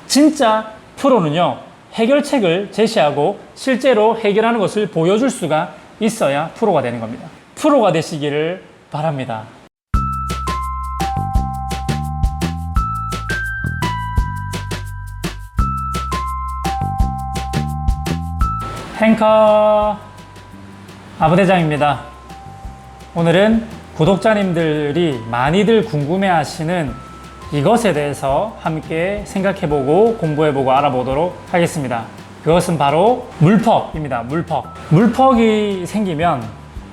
진짜 프로는요, 해결책을 제시하고 실제로 해결하는 것을 보여줄 수가 있어야 프로가 되는 겁니다. 프로가 되시기를 바랍니다. 행커 아부대장입니다. 오늘은 구독자님들이 많이들 궁금해하시는 이것에 대해서 함께 생각해보고 공부해보고 알아보도록 하겠습니다. 그것은 바로 물퍽입니다. 물퍽이 생기면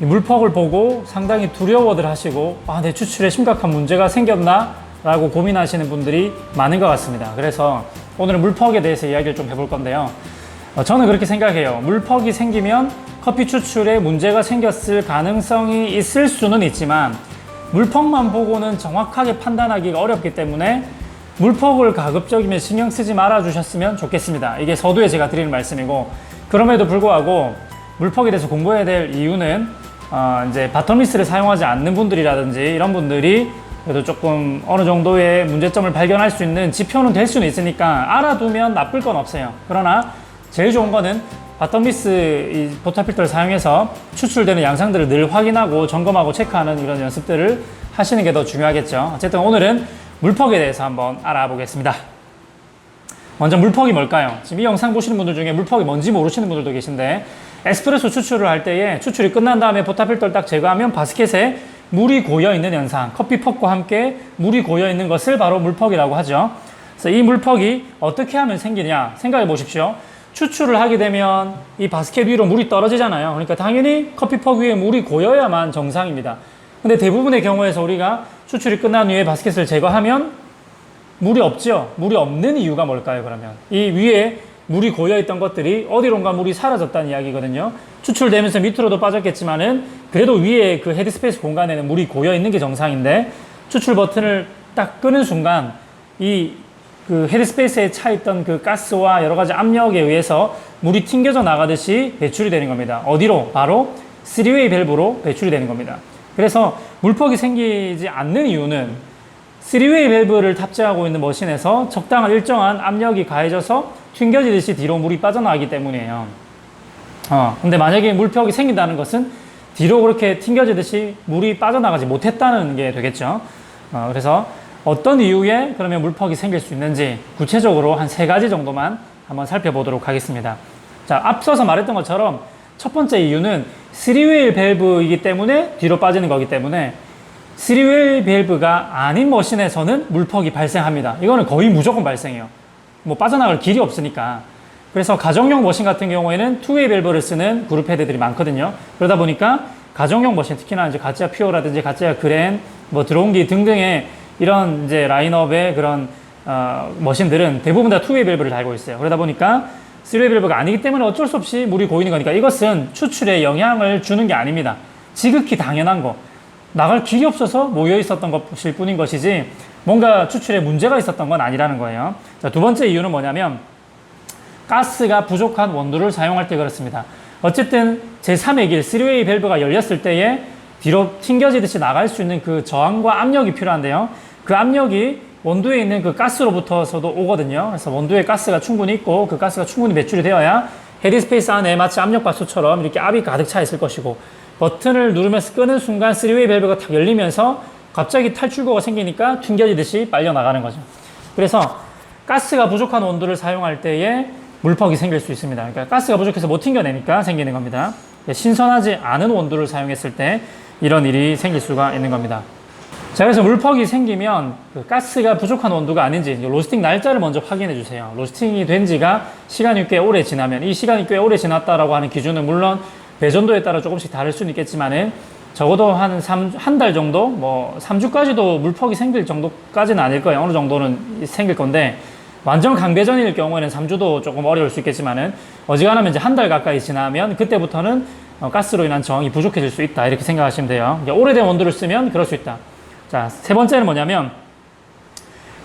이 물퍽을 보고 상당히 두려워들 하시고 내 추출에 심각한 문제가 생겼나? 라고 고민하시는 분들이 많은 것 같습니다. 그래서 오늘은 물퍽에 대해서 이야기를 좀 해볼 건데요. 저는 그렇게 생각해요. 물퍽이 생기면 커피 추출에 문제가 생겼을 가능성이 있을 수는 있지만 물퍽만 보고는 정확하게 판단하기가 어렵기 때문에 물퍽을 가급적이면 신경 쓰지 말아 주셨으면 좋겠습니다. 이게 서두에 제가 드리는 말씀이고, 그럼에도 불구하고 물퍽에 대해서 공부해야 될 이유는 이제 바텀리스를 사용하지 않는 분들이라든지 이런 분들이 그래도 조금 어느 정도의 문제점을 발견할 수 있는 지표는 될 수는 있으니까 알아두면 나쁠 건 없어요. 그러나 제일 좋은 거는 바텀리스 이 포타 필터를 사용해서 추출되는 양상들을 늘 확인하고 점검하고 체크하는 이런 연습들을 하시는 게 더 중요하겠죠. 어쨌든 오늘은 물퍽에 대해서 한번 알아보겠습니다. 먼저 물퍽이 뭘까요? 지금 이 영상 보시는 분들 중에 물퍽이 뭔지 모르시는 분들도 계신데, 에스프레소 추출을 할 때에 추출이 끝난 다음에 포타 필터를 딱 제거하면 바스켓에 물이 고여있는 현상, 커피 퍽과 함께 물이 고여있는 것을 바로 물퍽이라고 하죠. 그래서 이 물퍽이 어떻게 하면 생기냐 생각해 보십시오. 추출을 하게 되면 이 바스켓 위로 물이 떨어지잖아요. 그러니까 당연히 커피퍽 위에 물이 고여야만 정상입니다. 근데 대부분의 경우에서 우리가 추출이 끝난 후에 바스켓을 제거하면 물이 없죠. 물이 없는 이유가 뭘까요, 그러면? 이 위에 물이 고여있던 것들이 어디론가 물이 사라졌다는 이야기거든요. 추출되면서 밑으로도 빠졌겠지만은 그래도 위에 그 헤드스페이스 공간에는 물이 고여있는 게 정상인데, 추출 버튼을 딱 끄는 순간 그 헤드스페이스에 차있던 그 가스와 여러 가지 압력에 의해서 물이 튕겨져 나가듯이 배출이 되는 겁니다. 어디로? 바로 3웨이 밸브로 배출이 되는 겁니다. 그래서 물퍽이 생기지 않는 이유는 3웨이 밸브를 탑재하고 있는 머신에서 적당한 일정한 압력이 가해져서 튕겨지듯이 뒤로 물이 빠져나가기 때문이에요. 근데 만약에 물퍽이 생긴다는 것은 뒤로 그렇게 튕겨지듯이 물이 빠져나가지 못했다는 게 되겠죠. 그래서 어떤 이유에 그러면 물퍽이 생길 수 있는지 구체적으로 한 3가지 정도만 한번 살펴보도록 하겠습니다. 자, 앞서서 말했던 것처럼 첫 번째 이유는 3웨이 밸브이기 때문에 뒤로 빠지는 거기 때문에 3웨이 밸브가 아닌 머신에서는 물퍽이 발생합니다. 이거는 거의 무조건 발생해요. 뭐 빠져나갈 길이 없으니까. 그래서 가정용 머신 같은 경우에는 2웨이 밸브를 쓰는 그룹 헤드들이 많거든요. 그러다 보니까 가정용 머신, 특히나 이제 가짜 퓨어라든지 가짜 그랜, 뭐 드론기 등등의 이런 이제 라인업의 그런 머신들은 대부분 다 2웨이 밸브를 달고 있어요. 그러다 보니까 3웨이 밸브가 아니기 때문에 어쩔 수 없이 물이 고이는 거니까 이것은 추출에 영향을 주는 게 아닙니다. 지극히 당연한 거. 나갈 길이 없어서 모여 있었던 것일 뿐인 것이지 뭔가 추출에 문제가 있었던 건 아니라는 거예요. 자, 두 번째 이유는 뭐냐면 가스가 부족한 원두를 사용할 때 그렇습니다. 어쨌든 제3의 길, 3웨이 밸브가 열렸을 때에 뒤로 튕겨지듯이 나갈 수 있는 그 저항과 압력이 필요한데요. 그 압력이 원두에 있는 그 가스로부터서도 오거든요. 그래서 원두에 가스가 충분히 있고 그 가스가 충분히 배출이 되어야 헤드스페이스 안에 마치 압력밥솥처럼 이렇게 압이 가득 차 있을 것이고, 버튼을 누르면서 끄는 순간 3웨이 밸브가 탁 열리면서 갑자기 탈출구가 생기니까 튕겨지듯이 빨려 나가는 거죠. 그래서 가스가 부족한 원두를 사용할 때에 물퍽이 생길 수 있습니다. 그러니까 가스가 부족해서 못 튕겨내니까 생기는 겁니다. 신선하지 않은 원두를 사용했을 때 이런 일이 생길 수가 있는 겁니다. 자, 그래서 물퍽이 생기면 그 가스가 부족한 원두가 아닌지 로스팅 날짜를 먼저 확인해 주세요. 로스팅이 된 지가 시간이 꽤 오래 지나면, 이 시간이 꽤 오래 지났다라고 하는 기준은 물론 배전도에 따라 조금씩 다를 수는 있겠지만은 적어도 한 달 정도, 뭐 3주까지도 물퍽이 생길 정도까지는 아닐 거예요. 어느 정도는 생길 건데, 완전 강배전일 경우에는 3주도 조금 어려울 수 있겠지만은 어지간하면 이제 한 달 가까이 지나면 그때부터는 가스로 인한 저항이 부족해질 수 있다, 이렇게 생각하시면 돼요. 오래된 원두를 쓰면 그럴 수 있다. 자, 세 번째는 뭐냐면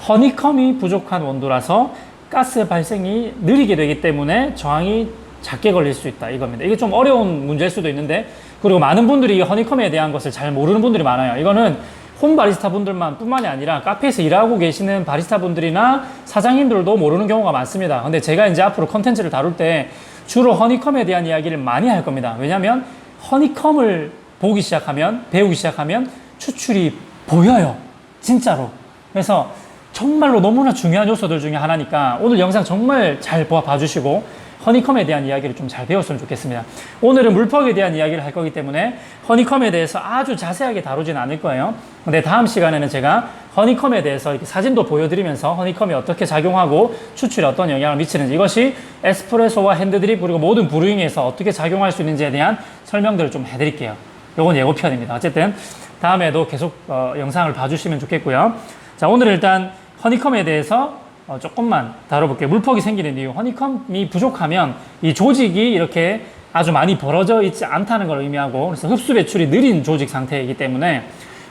허니컴이 부족한 원두라서 가스 발생이 느리게 되기 때문에 저항이 작게 걸릴 수 있다, 이겁니다. 이게 좀 어려운 문제일 수도 있는데, 그리고 많은 분들이 이 허니컴에 대한 것을 잘 모르는 분들이 많아요. 이거는 홈 바리스타 분들만 뿐만이 아니라 카페에서 일하고 계시는 바리스타 분들이나 사장님들도 모르는 경우가 많습니다. 근데 제가 이제 앞으로 컨텐츠를 다룰 때 주로 허니컴에 대한 이야기를 많이 할 겁니다. 왜냐하면 허니컴을 보기 시작하면, 배우기 시작하면 추출이 보여요. 진짜로. 그래서 정말로 너무나 중요한 요소들 중에 하나니까 오늘 영상 정말 잘 봐주시고 허니컴에 대한 이야기를 좀 잘 배웠으면 좋겠습니다. 오늘은 물퍽에 대한 이야기를 할 거기 때문에 허니컴에 대해서 아주 자세하게 다루진 않을 거예요. 근데 다음 시간에는 제가 허니컴에 대해서 이렇게 사진도 보여드리면서 허니컴이 어떻게 작용하고 추출에 어떤 영향을 미치는지, 이것이 에스프레소와 핸드드립 그리고 모든 브루잉에서 어떻게 작용할 수 있는지에 대한 설명들을 좀 해드릴게요. 요건 예고편입니다. 어쨌든 다음에도 계속 영상을 봐주시면 좋겠고요. 자, 오늘은 일단 허니컴에 대해서 조금만 다뤄볼게요. 물퍽이 생기는 이유. 허니컴이 부족하면 이 조직이 이렇게 아주 많이 벌어져 있지 않다는 걸 의미하고, 그래서 흡수 배출이 느린 조직 상태이기 때문에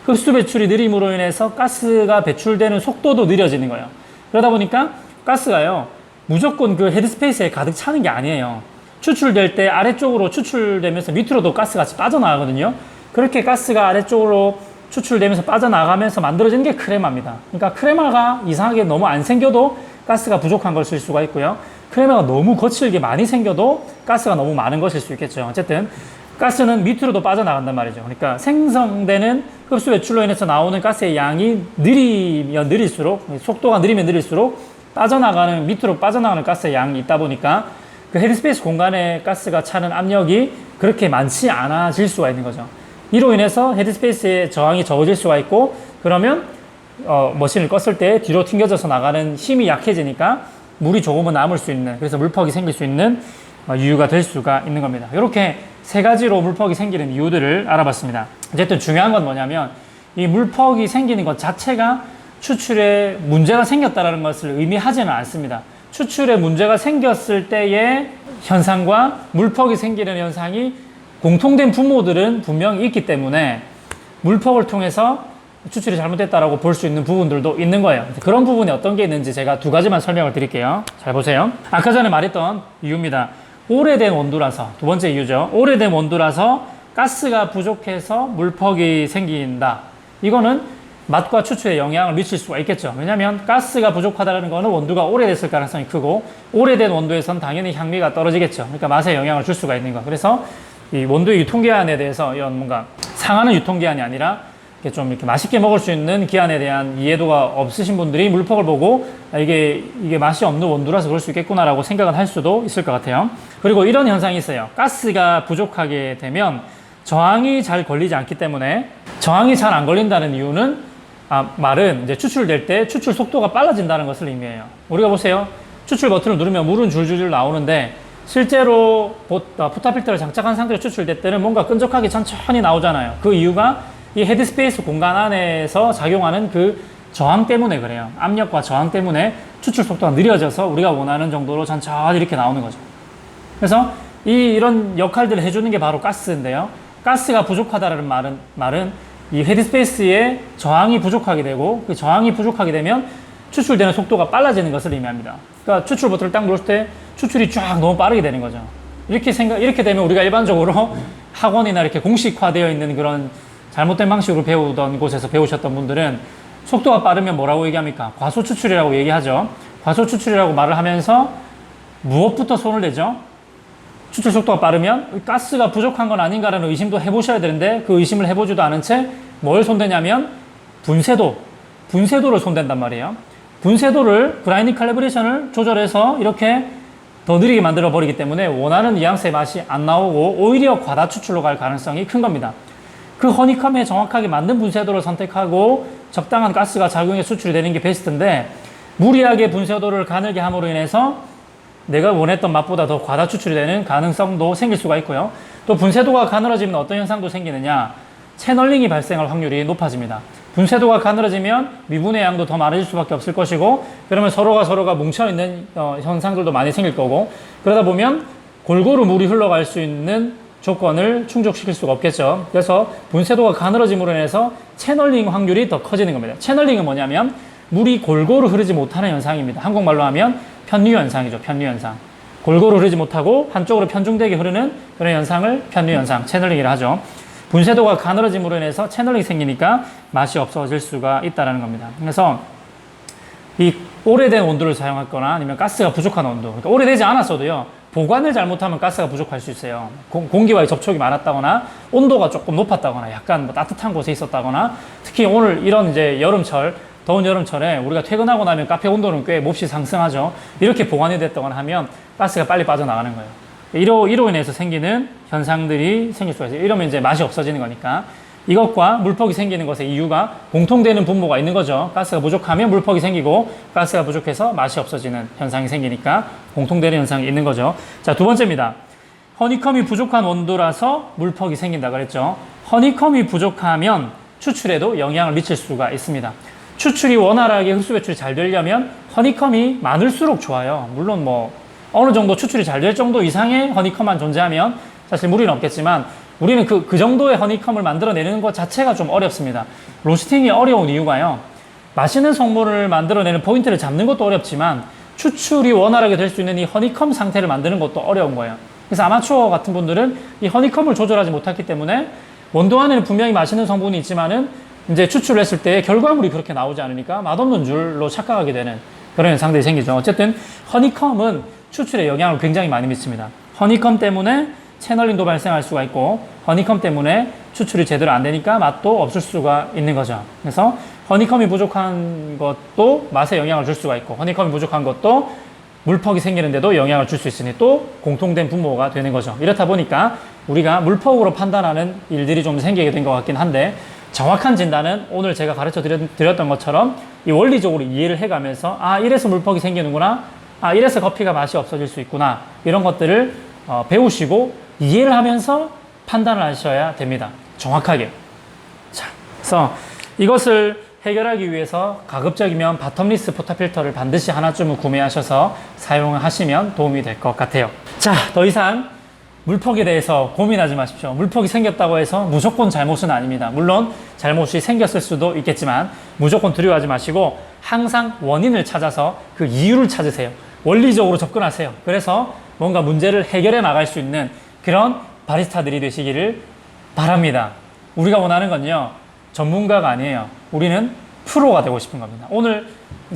흡수 배출이 느림으로 인해서 가스가 배출되는 속도도 느려지는 거예요. 그러다 보니까 가스가요, 무조건 그 헤드스페이스에 가득 차는 게 아니에요. 추출될 때 아래쪽으로 추출되면서 밑으로도 가스가 빠져나가거든요. 그렇게 가스가 아래쪽으로 추출되면서 빠져나가면서 만들어지는 게 크레마입니다. 그러니까 크레마가 이상하게 너무 안 생겨도 가스가 부족한 것일 수가 있고요. 크레마가 너무 거칠게 많이 생겨도 가스가 너무 많은 것일 수 있겠죠. 어쨌든 가스는 밑으로도 빠져나간단 말이죠. 그러니까 생성되는 흡수 배출로 인해서 나오는 가스의 양이 느리면 느릴수록, 속도가 느리면 느릴수록 빠져나가는, 밑으로 빠져나가는 가스의 양이 있다 보니까 그 헤드스페이스 공간에 가스가 차는 압력이 그렇게 많지 않아질 수가 있는 거죠. 이로 인해서 헤드스페이스의 저항이 적어질 수가 있고, 그러면 머신을 껐을 때 뒤로 튕겨져서 나가는 힘이 약해지니까 물이 조금은 남을 수 있는, 그래서 물퍽이 생길 수 있는 이유가 될 수가 있는 겁니다. 이렇게 세 가지로 물퍽이 생기는 이유들을 알아봤습니다. 어쨌든 중요한 건 뭐냐면 이 물퍽이 생기는 것 자체가 추출에 문제가 생겼다는 것을 의미하지는 않습니다. 추출에 문제가 생겼을 때의 현상과 물퍽이 생기는 현상이 공통된 부모들은 분명히 있기 때문에 물퍽을 통해서 추출이 잘못됐다라고 볼 수 있는 부분들도 있는 거예요. 그런 부분이 어떤 게 있는지 제가 두 가지만 설명을 드릴게요. 잘 보세요. 아까 전에 말했던 이유입니다. 오래된 원두라서, 두 번째 이유죠. 오래된 원두라서 가스가 부족해서 물퍽이 생긴다. 이거는 맛과 추출에 영향을 미칠 수가 있겠죠. 왜냐하면 가스가 부족하다는 거는 원두가 오래됐을 가능성이 크고, 오래된 원두에선 당연히 향미가 떨어지겠죠. 그러니까 맛에 영향을 줄 수가 있는 거. 그래서 이 원두의 유통기한에 대해서 이런 뭔가 상하는 유통기한이 아니라 이렇게 좀 이렇게 맛있게 먹을 수 있는 기한에 대한 이해도가 없으신 분들이 물퍽을 보고 이게 맛이 없는 원두라서 그럴 수 있겠구나라고 생각을 할 수도 있을 것 같아요. 그리고 이런 현상이 있어요. 가스가 부족하게 되면 저항이 잘 걸리지 않기 때문에, 저항이 잘 안 걸린다는 이유는 말은 이제 추출될 때 추출 속도가 빨라진다는 것을 의미해요. 우리가 보세요. 추출 버튼을 누르면 물은 줄줄줄 나오는데 실제로 포타필터를 장착한 상태로 추출될 때는 뭔가 끈적하게 천천히 나오잖아요. 그 이유가 이 헤드스페이스 공간 안에서 작용하는 그 저항 때문에 그래요. 압력과 저항 때문에 추출 속도가 느려져서 우리가 원하는 정도로 천천히 이렇게 나오는 거죠. 그래서 이런 역할들을 해주는 게 바로 가스인데요. 가스가 부족하다는 말은 이 헤드스페이스의 저항이 부족하게 되고, 그 저항이 부족하게 되면 추출되는 속도가 빨라지는 것을 의미합니다. 그러니까 추출 버튼을 딱 누를 때 추출이 쫙 너무 빠르게 되는 거죠. 이렇게 되면 우리가 일반적으로 학원이나 이렇게 공식화되어 있는 그런 잘못된 방식으로 배우던 곳에서 배우셨던 분들은 속도가 빠르면 뭐라고 얘기합니까? 과소 추출이라고 얘기하죠. 과소 추출이라고 말을 하면서 무엇부터 손을 대죠? 추출 속도가 빠르면 가스가 부족한 건 아닌가라는 의심도 해보셔야 되는데, 그 의심을 해보지도 않은 채 뭘 손대냐면 분쇄도를 손댄단 말이에요. 분쇄도를, 그라인딩 칼리브레이션을 조절해서 이렇게 더 느리게 만들어 버리기 때문에 원하는 뉘앙스의 맛이 안 나오고 오히려 과다 추출로 갈 가능성이 큰 겁니다. 그 허니컴에 정확하게 맞는 분쇄도를 선택하고 적당한 가스가 작용해 수출이 되는 게 베스트인데, 무리하게 분쇄도를 가늘게 함으로 인해서 내가 원했던 맛보다 더 과다 추출이 되는 가능성도 생길 수가 있고요. 또 분쇄도가 가늘어지면 어떤 현상도 생기느냐, 채널링이 발생할 확률이 높아집니다. 분쇄도가 가늘어지면 미분의 양도 더 많아질 수밖에 없을 것이고, 그러면 서로가 뭉쳐있는 현상들도 많이 생길 거고, 그러다 보면 골고루 물이 흘러갈 수 있는 조건을 충족시킬 수가 없겠죠. 그래서 분쇄도가 가늘어짐으로 인해서 채널링 확률이 더 커지는 겁니다. 채널링은 뭐냐면 물이 골고루 흐르지 못하는 현상입니다. 한국말로 하면 편류 현상이죠. 편류 현상. 골고루 흐르지 못하고 한쪽으로 편중되게 흐르는 그런 현상을 편류 현상, 채널링이라 하죠. 분쇄도가 가늘어짐으로 인해서 채널링이 생기니까 맛이 없어질 수가 있다는 겁니다. 그래서 이 오래된 온도를 사용했거나 아니면 가스가 부족한 온도, 그러니까 오래되지 않았어도요, 보관을 잘못하면 가스가 부족할 수 있어요. 공기와의 접촉이 많았다거나 온도가 조금 높았다거나 약간 뭐 따뜻한 곳에 있었다거나, 특히 오늘 이런 이제 여름철, 더운 여름철에 우리가 퇴근하고 나면 카페 온도는 꽤 몹시 상승하죠. 이렇게 보관이 됐다거나 하면 가스가 빨리 빠져나가는 거예요. 이로 인해서 생기는 현상들이 생길 수가 있어요. 이러면 이제 맛이 없어지는 거니까. 이것과 물퍽이 생기는 것의 이유가 공통되는 분모가 있는 거죠. 가스가 부족하면 물퍽이 생기고, 가스가 부족해서 맛이 없어지는 현상이 생기니까 공통되는 현상이 있는 거죠. 자, 두 번째입니다. 허니컴이 부족한 온도라서 물퍽이 생긴다 그랬죠. 허니컴이 부족하면 추출에도 영향을 미칠 수가 있습니다. 추출이 원활하게 흡수 배출이 잘 되려면 허니컴이 많을수록 좋아요. 물론 뭐 어느 정도 추출이 잘 될 정도 이상의 허니컴만 존재하면 사실 무리는 없겠지만, 우리는 그 정도의 허니컴을 만들어내는 것 자체가 좀 어렵습니다. 로스팅이 어려운 이유가요, 맛있는 성분을 만들어내는 포인트를 잡는 것도 어렵지만 추출이 원활하게 될 수 있는 이 허니컴 상태를 만드는 것도 어려운 거예요. 그래서 아마추어 같은 분들은 이 허니컴을 조절하지 못했기 때문에 원두 안에는 분명히 맛있는 성분이 있지만은 이제 추출을 했을 때 결과물이 그렇게 나오지 않으니까 맛없는 줄로 착각하게 되는 그런 현상들이 생기죠. 어쨌든 허니컴은 추출에 영향을 굉장히 많이 미칩니다. 허니컴 때문에 채널링도 발생할 수가 있고, 허니컴 때문에 추출이 제대로 안 되니까 맛도 없을 수가 있는 거죠. 그래서 허니컴이 부족한 것도 맛에 영향을 줄 수가 있고, 허니컴이 부족한 것도 물퍽이 생기는데도 영향을 줄 수 있으니 또 공통된 분모가 되는 거죠. 이렇다 보니까 우리가 물퍽으로 판단하는 일들이 좀 생기게 된 것 같긴 한데, 정확한 진단은 오늘 제가 가르쳐 드렸던 것처럼 이 원리적으로 이해를 해가면서, 아, 이래서 물퍽이 생기는구나, 아, 이래서 커피가 맛이 없어질 수 있구나, 이런 것들을 배우시고 이해를 하면서 판단을 하셔야 됩니다. 정확하게. 자, 그래서 이것을 해결하기 위해서 가급적이면 바텀리스 포타필터를 반드시 하나쯤은 구매하셔서 사용하시면 도움이 될 것 같아요. 자, 더 이상 물퍽에 대해서 고민하지 마십시오. 물퍽이 생겼다고 해서 무조건 잘못은 아닙니다. 물론 잘못이 생겼을 수도 있겠지만 무조건 두려워하지 마시고 항상 원인을 찾아서 그 이유를 찾으세요. 원리적으로 접근하세요. 그래서 뭔가 문제를 해결해 나갈 수 있는 그런 바리스타들이 되시기를 바랍니다. 우리가 원하는 건요, 전문가가 아니에요. 우리는 프로가 되고 싶은 겁니다. 오늘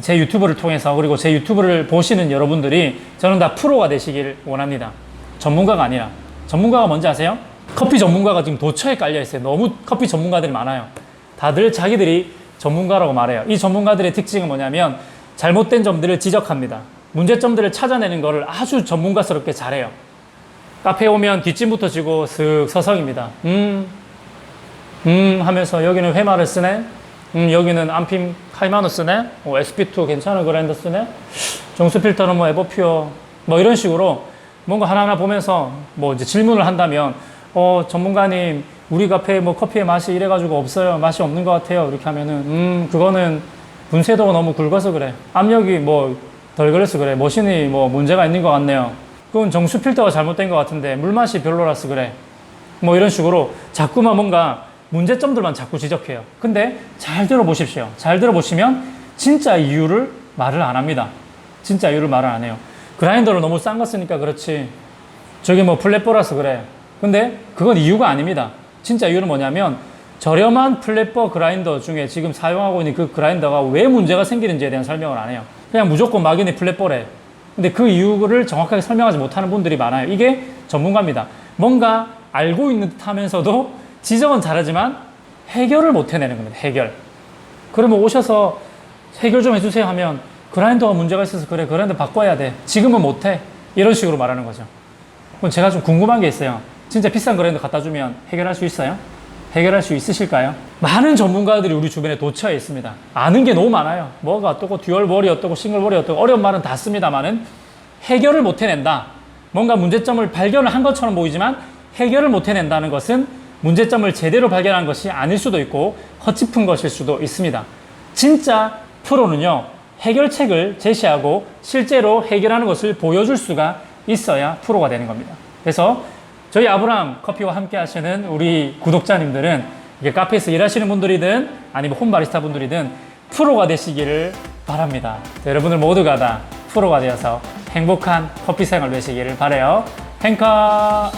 제 유튜브를 통해서, 그리고 제 유튜브를 보시는 여러분들이 저는 다 프로가 되시길 원합니다. 전문가가 아니라. 전문가가 뭔지 아세요? 커피 전문가가 지금 도처에 깔려 있어요. 너무 커피 전문가들이 많아요. 다들 자기들이 전문가라고 말해요. 이 전문가들의 특징은 뭐냐면 잘못된 점들을 지적합니다. 문제점들을 찾아내는 것을 아주 전문가스럽게 잘해요. 카페에 오면 뒷짐부터 지고 슥 서성입니다. 하면서 여기는 회마를 쓰네. 여기는 안핌 카이마노 쓰네. SP2 괜찮은 그랜드 쓰네. 정수 필터는 뭐 에버퓨어. 뭐 이런 식으로 뭔가 하나하나 보면서 뭐 이제 질문을 한다면, 전문가님, 우리 카페 뭐 커피의 맛이 이래가지고 없어요. 맛이 없는 것 같아요. 이렇게 하면은, 그거는 분쇄도가 너무 굵어서 그래. 압력이 뭐 덜 그래서 그래. 머신이 뭐 문제가 있는 것 같네요. 그건 정수 필터가 잘못된 것 같은데 물맛이 별로라서 그래. 뭐 이런 식으로 자꾸만 뭔가 문제점들만 자꾸 지적해요. 근데 잘 들어보십시오. 잘 들어보시면 진짜 이유를 말을 안 합니다. 진짜 이유를 말을 안 해요. 그라인더를 너무 싼 거 쓰니까 그렇지. 저게 뭐 플랫버라서 그래. 근데 그건 이유가 아닙니다. 진짜 이유는 뭐냐면 저렴한 플랫버 그라인더 중에 지금 사용하고 있는 그 그라인더가 왜 문제가 생기는지에 대한 설명을 안 해요. 그냥 무조건 막연히 플랫버래. 근데 그 이유를 정확하게 설명하지 못하는 분들이 많아요. 이게 전문가입니다. 뭔가 알고 있는 듯 하면서도 지적은 잘하지만 해결을 못 해내는 겁니다. 해결. 그러면 오셔서 해결 좀 해주세요 하면, 그라인더가 문제가 있어서 그래, 그라인더 바꿔야 돼, 지금은 못해, 이런 식으로 말하는 거죠. 그럼 제가 좀 궁금한 게 있어요. 진짜 비싼 그라인더 갖다 주면 해결할 수 있어요? 해결할 수 있으실까요? 많은 전문가들이 우리 주변에 도처에 있습니다. 아는 게 너무 많아요. 뭐가 어떻고 듀얼볼이 어떻고 싱글볼이 어떻고 어려운 말은 다 씁니다만은 해결을 못 해낸다. 뭔가 문제점을 발견을 한 것처럼 보이지만 해결을 못 해낸다는 것은 문제점을 제대로 발견한 것이 아닐 수도 있고 허짚은 것일 수도 있습니다. 진짜 프로는요, 해결책을 제시하고 실제로 해결하는 것을 보여줄 수가 있어야 프로가 되는 겁니다. 그래서 저희 아브람 커피와 함께 하시는 우리 구독자님들은, 이게 카페에서 일하시는 분들이든 아니면 홈바리스타 분들이든 프로가 되시기를 바랍니다. 여러분들 모두가 다 프로가 되어서 행복한 커피 생활 되시기를 바라요. 행카!